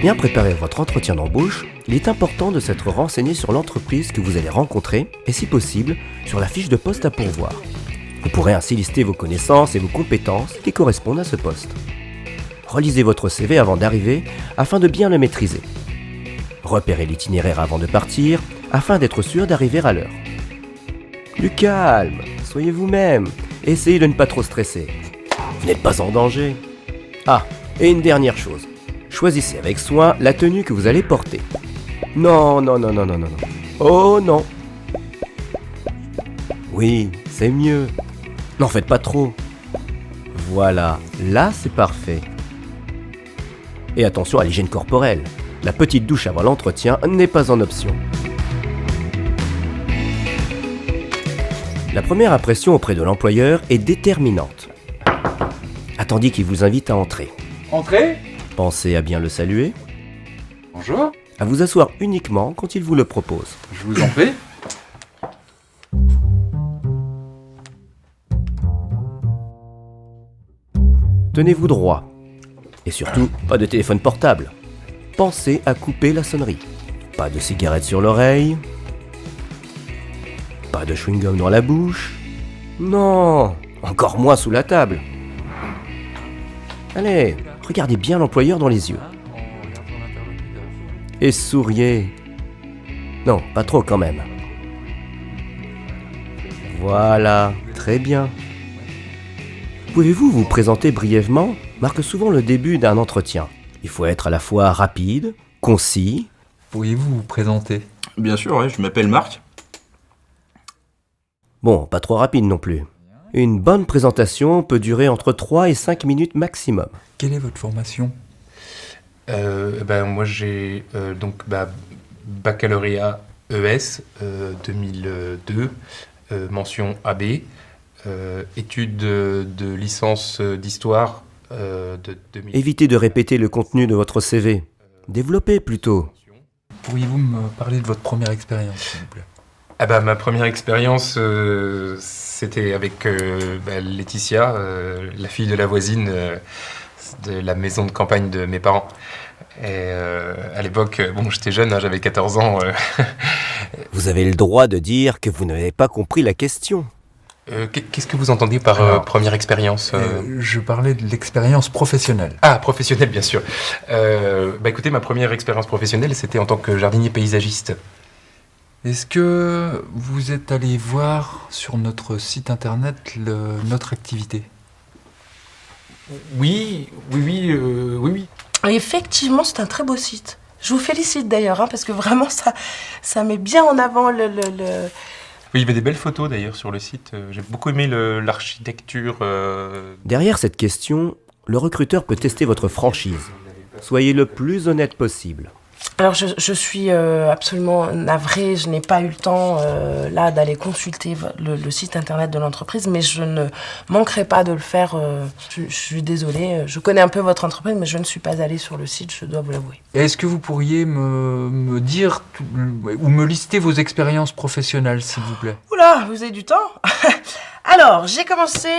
bien préparer votre entretien d'embauche, il est important de s'être renseigné sur l'entreprise que vous allez rencontrer et si possible, sur la fiche de poste à pourvoir. Vous pourrez ainsi lister vos connaissances et vos compétences qui correspondent à ce poste. Relisez votre CV avant d'arriver afin de bien le maîtriser. Repérez l'itinéraire avant de partir afin d'être sûr d'arriver à l'heure. Du calme, soyez vous-même, essayez de ne pas trop stresser. Vous n'êtes pas en danger. Ah, et une dernière chose. Choisissez avec soin la tenue que vous allez porter. Non. Oh non. Oui, c'est mieux. N'en faites pas trop. Voilà, là c'est parfait. Et attention à l'hygiène corporelle. La petite douche avant l'entretien n'est pas en option. La première impression auprès de l'employeur est déterminante. Attendez qu'il vous invite à entrer. Entrez. Pensez à bien le saluer, Bonjour. à vous asseoir uniquement quand il vous le propose. Je vous en prie. Tenez-vous droit. Et surtout, pas de téléphone portable. Pensez à couper la sonnerie. Pas de cigarette sur l'oreille. Pas de chewing-gum dans la bouche. Non, encore moins sous la table. Allez, regardez bien l'employeur dans les yeux. Et souriez. Non, pas trop quand même. Voilà, très bien. Pouvez-vous vous présenter brièvement ? Marque souvent le début d'un entretien. Il faut être à la fois rapide, concis. Pourriez-vous vous présenter? Bien sûr, ouais, je m'appelle Marc. Bon, pas trop rapide non plus. Une bonne présentation peut durer entre 3 et 5 minutes maximum. Quelle est votre formation? Moi j'ai baccalauréat ES 2002, mention AB, études de licence d'histoire de 2000. Évitez de répéter le contenu de votre CV. Développez plutôt. Pourriez-vous me parler de votre première expérience, s'il vous plaît? Ma première expérience, c'était avec Laetitia, la fille de la voisine de la maison de campagne de mes parents. Et à l'époque, j'étais jeune, hein, j'avais 14 ans. Vous avez le droit de dire que vous n'avez pas compris la question. Qu'est-ce que vous entendez par première expérience Je parlais de l'expérience professionnelle. Ah, professionnelle, bien sûr. Écoutez, ma première expérience professionnelle, c'était en tant que jardinier paysagiste. Est-ce que vous êtes allé voir sur notre site internet notre activité? Oui. Effectivement, c'est un très beau site. Je vous félicite d'ailleurs, parce que vraiment, ça met bien en avant le... Oui, il y avait des belles photos d'ailleurs sur le site. J'ai beaucoup aimé l'architecture. Derrière cette question, le recruteur peut tester votre franchise. Soyez le plus honnête possible. Alors, je suis absolument navrée. Je n'ai pas eu le temps, là, d'aller consulter le site internet de l'entreprise, mais je ne manquerai pas de le faire. Je suis désolée. Je connais un peu votre entreprise, mais je ne suis pas allée sur le site, je dois vous l'avouer. Est-ce que vous pourriez me dire ou me lister vos expériences professionnelles, s'il vous plaît? Oula, vous avez du temps? Alors, j'ai commencé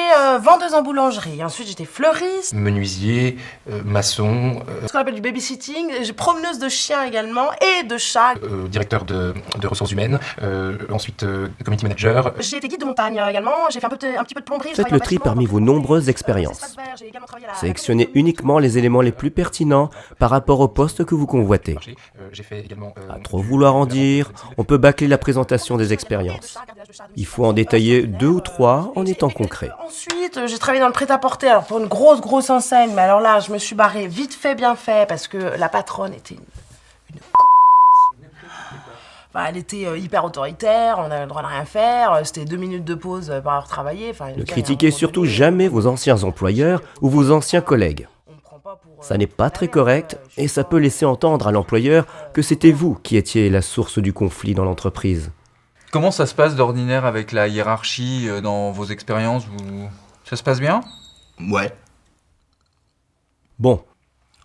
vendeuse en boulangerie. Ensuite, j'étais fleuriste. Menuisier, maçon. Ce qu'on appelle du babysitting. J'ai promeneuse de chiens également et de chats. Directeur de ressources humaines. Ensuite, community manager. J'ai été guide de montagne également. J'ai fait un petit peu de plomberie. Faites le tri parmi vos nombreuses expériences. Sélectionnez uniquement les éléments les plus pertinents par rapport au poste que vous convoitez. J'ai fait également, À trop vouloir en dire, on peut bâcler la présentation des expériences. Il faut en détailler 2 ou 3 en étant concret. Ensuite, j'ai travaillé dans le prêt-à-porter, alors pour une grosse enseigne, mais alors là, je me suis barrée vite fait, bien fait, parce que la patronne était une elle était hyper autoritaire, on avait le droit de rien faire, c'était 2 minutes de pause par heure travaillée. Ne critiquez surtout jamais vos anciens employeurs ou vos anciens collègues. Ça n'est pas très correct et ça peut laisser entendre à l'employeur que c'était vous qui étiez la source du conflit dans l'entreprise. Comment ça se passe d'ordinaire avec la hiérarchie dans vos expériences? Ça se passe bien? Ouais. Bon.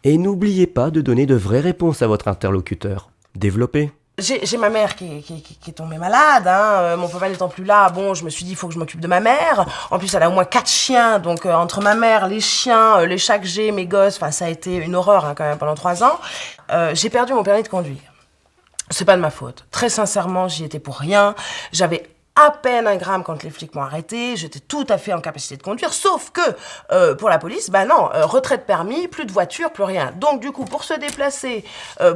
Et n'oubliez pas de donner de vraies réponses à votre interlocuteur. Développez. J'ai ma mère qui est tombée malade, hein. Mon papa n'étant plus là, je me suis dit, il faut que je m'occupe de ma mère. En plus, elle a au moins 4 chiens, donc entre ma mère, les chiens, les chats que j'ai, mes gosses, ça a été une horreur quand même pendant 3 ans. J'ai perdu mon permis de conduire. C'est pas de ma faute. Très sincèrement, j'y étais pour rien. J'avais à peine 1 gramme quand les flics m'ont arrêté. J'étais tout à fait en capacité de conduire. Sauf que pour la police, retrait de permis, plus de voiture, plus rien. Donc du coup, pour se déplacer,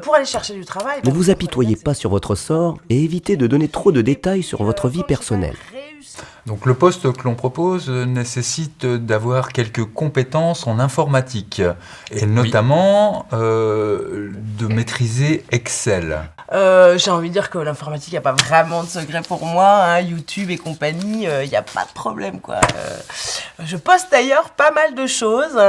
pour aller chercher du travail... Ne vous apitoyez pas sur votre sort et évitez de donner trop de détails sur votre vie personnelle. Donc le poste que l'on propose nécessite d'avoir quelques compétences en informatique et notamment de maîtriser Excel. J'ai envie de dire que l'informatique, il n'y a pas vraiment de secret pour moi, hein, YouTube et compagnie, il n'y a pas de problème, quoi. Je poste d'ailleurs pas mal de choses,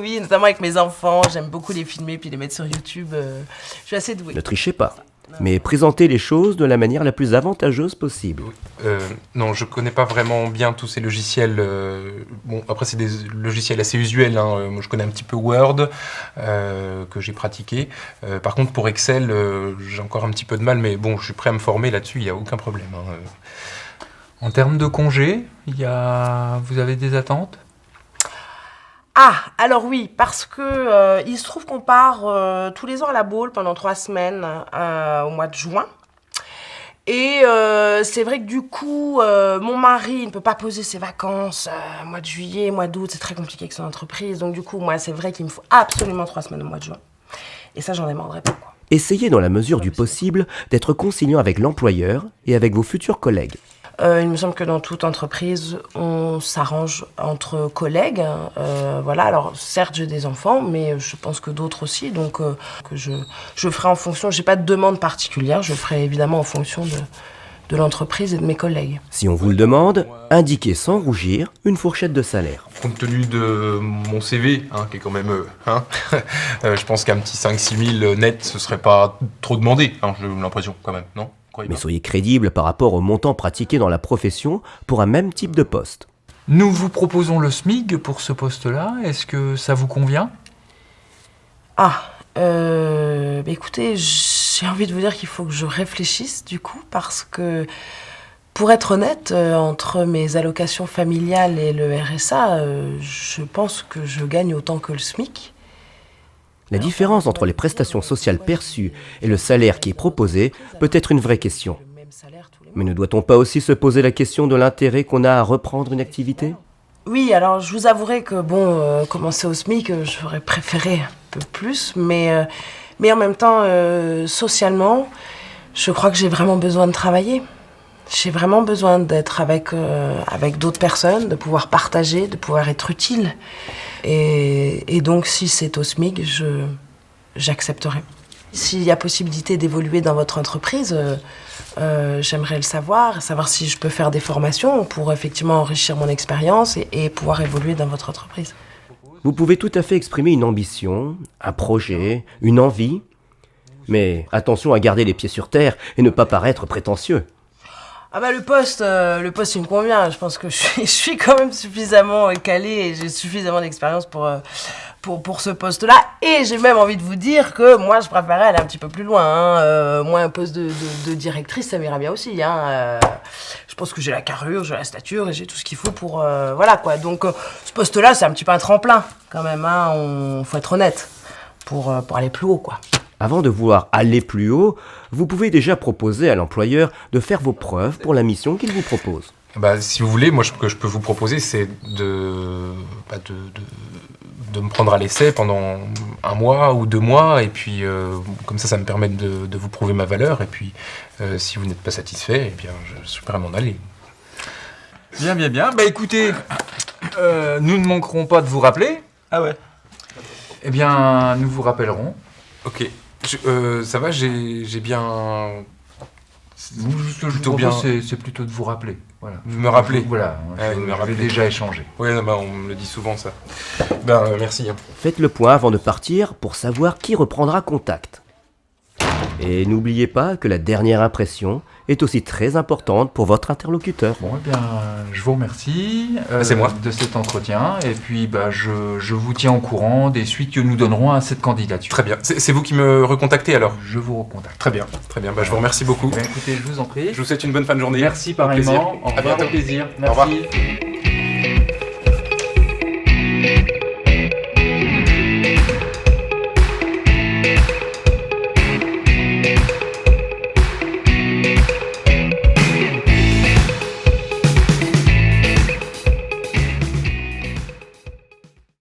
oui, notamment avec mes enfants, j'aime beaucoup les filmer puis les mettre sur YouTube, je suis assez douée. Ne trichez pas, mais présentez les choses de la manière la plus avantageuse possible. Non, je connais pas vraiment bien tous ces logiciels. Bon, après, c'est des logiciels assez usuels. Hein. Moi, je connais un petit peu Word, que j'ai pratiqué. Par contre, pour Excel, j'ai encore un petit peu de mal, mais bon, je suis prêt à me former là-dessus, il n'y a aucun problème. Hein. En termes de congés, vous avez des attentes ? Ah, alors oui, parce que il se trouve qu'on part tous les ans à la Baule pendant 3 semaines au mois de juin. Et c'est vrai que du coup, mon mari ne peut pas poser ses vacances mois de juillet, mois d'août, c'est très compliqué avec son entreprise. Donc du coup, moi, c'est vrai qu'il me faut absolument 3 semaines au mois de juin. Et ça, j'en démordrai pas, quoi. Essayez dans la mesure du possible d'être conciliant avec l'employeur et avec vos futurs collègues. Il me semble que dans toute entreprise, on s'arrange entre collègues. Voilà, alors certes, j'ai des enfants, mais je pense que d'autres aussi. Donc, que je ferai en fonction, j'ai pas de demande particulière, je ferai évidemment en fonction de l'entreprise et de mes collègues. Si on vous le demande, indiquez sans rougir une fourchette de salaire. Compte tenu de mon CV, hein, qui est quand même... je pense qu'un petit 5-6 000 net, ce serait pas trop demandé, hein, j'ai l'impression quand même, non ? Mais soyez crédible par rapport au montant pratiqué dans la profession pour un même type de poste. Nous vous proposons le SMIC pour ce poste-là. Est-ce que ça vous convient ? Écoutez, j'ai envie de vous dire qu'il faut que je réfléchisse du coup, parce que, pour être honnête, entre mes allocations familiales et le RSA, je pense que je gagne autant que le SMIC. La différence entre les prestations sociales perçues et le salaire qui est proposé peut être une vraie question. Mais ne doit-on pas aussi se poser la question de l'intérêt qu'on a à reprendre une activité ? Oui, alors je vous avouerai que commencer au SMIC, j'aurais préféré un peu plus, mais en même temps, socialement, je crois que j'ai vraiment besoin de travailler. J'ai vraiment besoin d'être avec d'autres personnes, de pouvoir partager, de pouvoir être utile. Et donc, si c'est au SMIC, j'accepterai. S'il y a possibilité d'évoluer dans votre entreprise, j'aimerais le savoir si je peux faire des formations pour effectivement enrichir mon expérience et pouvoir évoluer dans votre entreprise. Vous pouvez tout à fait exprimer une ambition, un projet, une envie, mais attention à garder les pieds sur terre et ne pas paraître prétentieux. Ah bah le poste il me convient. Je pense que je suis quand même suffisamment calée et j'ai suffisamment d'expérience pour ce poste-là. Et j'ai même envie de vous dire que moi je préférerais aller un petit peu plus loin. Hein. Moi un poste de directrice ça m'ira bien aussi. Hein. Je pense que j'ai la carrure, j'ai la stature et j'ai tout ce qu'il faut pour voilà quoi. Donc ce poste-là c'est un petit peu un tremplin quand même. Hein. Faut être honnête pour aller plus haut quoi. Avant de vouloir aller plus haut, vous pouvez déjà proposer à l'employeur de faire vos preuves pour la mission qu'il vous propose. Si vous voulez, moi, ce que je peux vous proposer, c'est de me prendre à l'essai pendant 1 mois ou 2 mois, et puis comme ça me permet de vous prouver ma valeur, et puis si vous n'êtes pas satisfait, eh bien, je suis prêt à m'en aller. Bien. Écoutez, nous ne manquerons pas de vous rappeler. Ah ouais. Eh bien, nous vous rappellerons. Ok. Ça va, j'ai bien... Ce que je vous Plutôt propose, c'est plutôt de vous rappeler. Voilà. Me rappeler. Voilà, me je rappeler. vais déjà échanger. Oui, on me le dit souvent, ça. Merci. Hein. Faites le point avant de partir pour savoir qui reprendra contact. Et n'oubliez pas que la dernière impression est aussi très importante pour votre interlocuteur. Bon, eh bien, je vous remercie c'est moi. de cet entretien. Et puis, je vous tiens au courant des suites que nous donnerons à cette candidature. Très bien. C'est vous qui me recontactez, alors ? Je vous recontacte. Très bien. Je vous remercie beaucoup. Eh bien, écoutez, je vous en prie. Je vous souhaite une bonne fin de journée. Merci Au plaisir. pareillement. Au revoir, À bientôt. au plaisir. Au revoir. Merci.